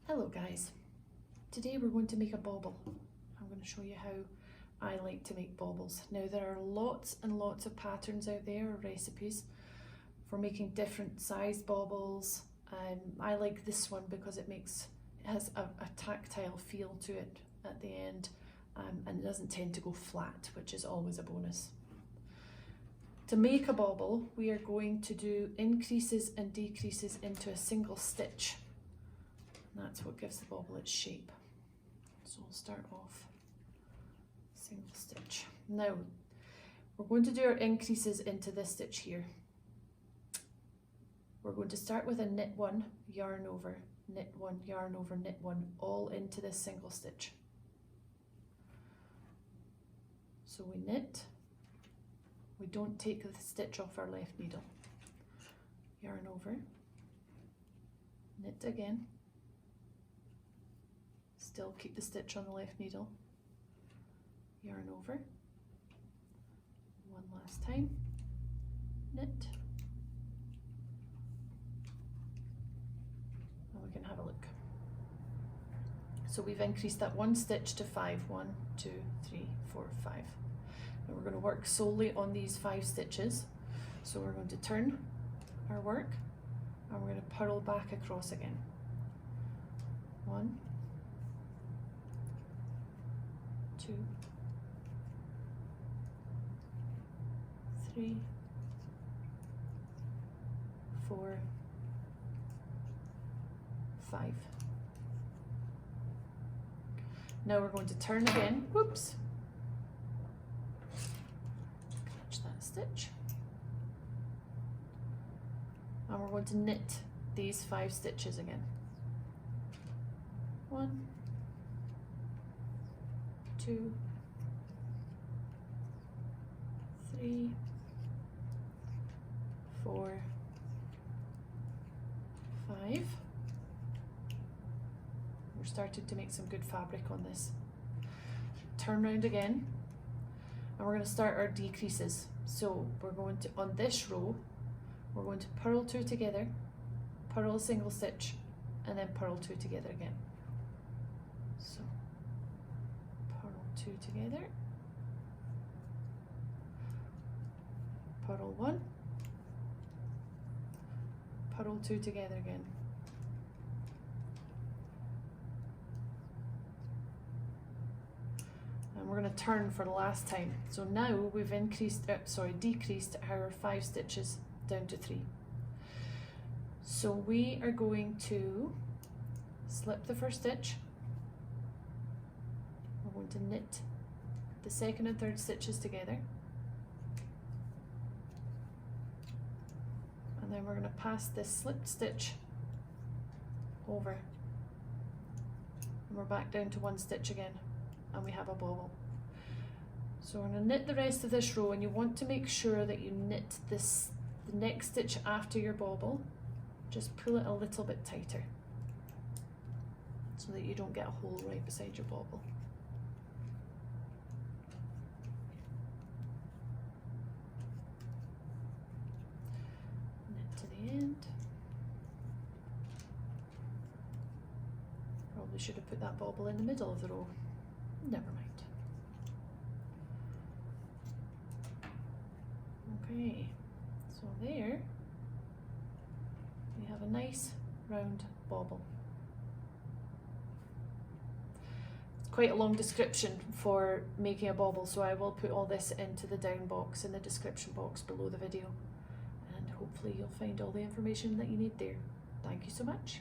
Hello guys, today we're going to make a bobble. I'm going to show you how I like to make bobbles. Now there are lots and lots of patterns out there, or recipes for making different sized bobbles. I like this one because it has a tactile feel to it at the end, and it doesn't tend to go flat, which is always a bonus. To make a bobble, we are going to do increases and decreases into a single stitch. That's what gives the bobble its shape. So we'll start off single stitch. Now we're going to do our increases into this stitch here. We're going to start with a knit one, yarn over, knit one, yarn over, knit one, all into this single stitch. So we knit, we don't take the stitch off our left needle, yarn over, knit again, still keep the stitch on the left needle, yarn over, one last time, knit, and we can have a look. So we've increased that one stitch to 5, 1, 2, 3, 4, 5. And we're going to work solely on these 5 stitches. So we're going to turn our work and we're going to purl back across again. 1, 2, 3, 4, 5. Now we're going to turn again, whoops, catch that stitch, and we're going to knit these 5 stitches again. 1, 2, 3, 4, 5. We're starting to make some good fabric on this. Turn round again, and we're going to start our decreases. So we're going to, on this row, we're going to purl 2 together, purl a single stitch, and then purl 2 together again. So purl 2 together, purl 1, purl 2 together again. And we're going to turn for the last time. So now we've decreased our 5 stitches down to 3. So we are going to slip the first stitch. We're going to knit the second and third stitches together. And then we're going to pass this slipped stitch over. And we're back down to 1 stitch again. And we have a bobble. So we're going to knit the rest of this row, and you want to make sure that you knit the next stitch after your bobble. Just pull it a little bit tighter so that you don't get a hole right beside your bobble. Knit to the end. Probably should have put that bobble in the middle of the row. Never mind. Okay, so there we have a nice round bobble. It's quite a long description for making a bobble, so I will put all this into the down box in the description box below the video, and hopefully you'll find all the information that you need there. Thank you so much.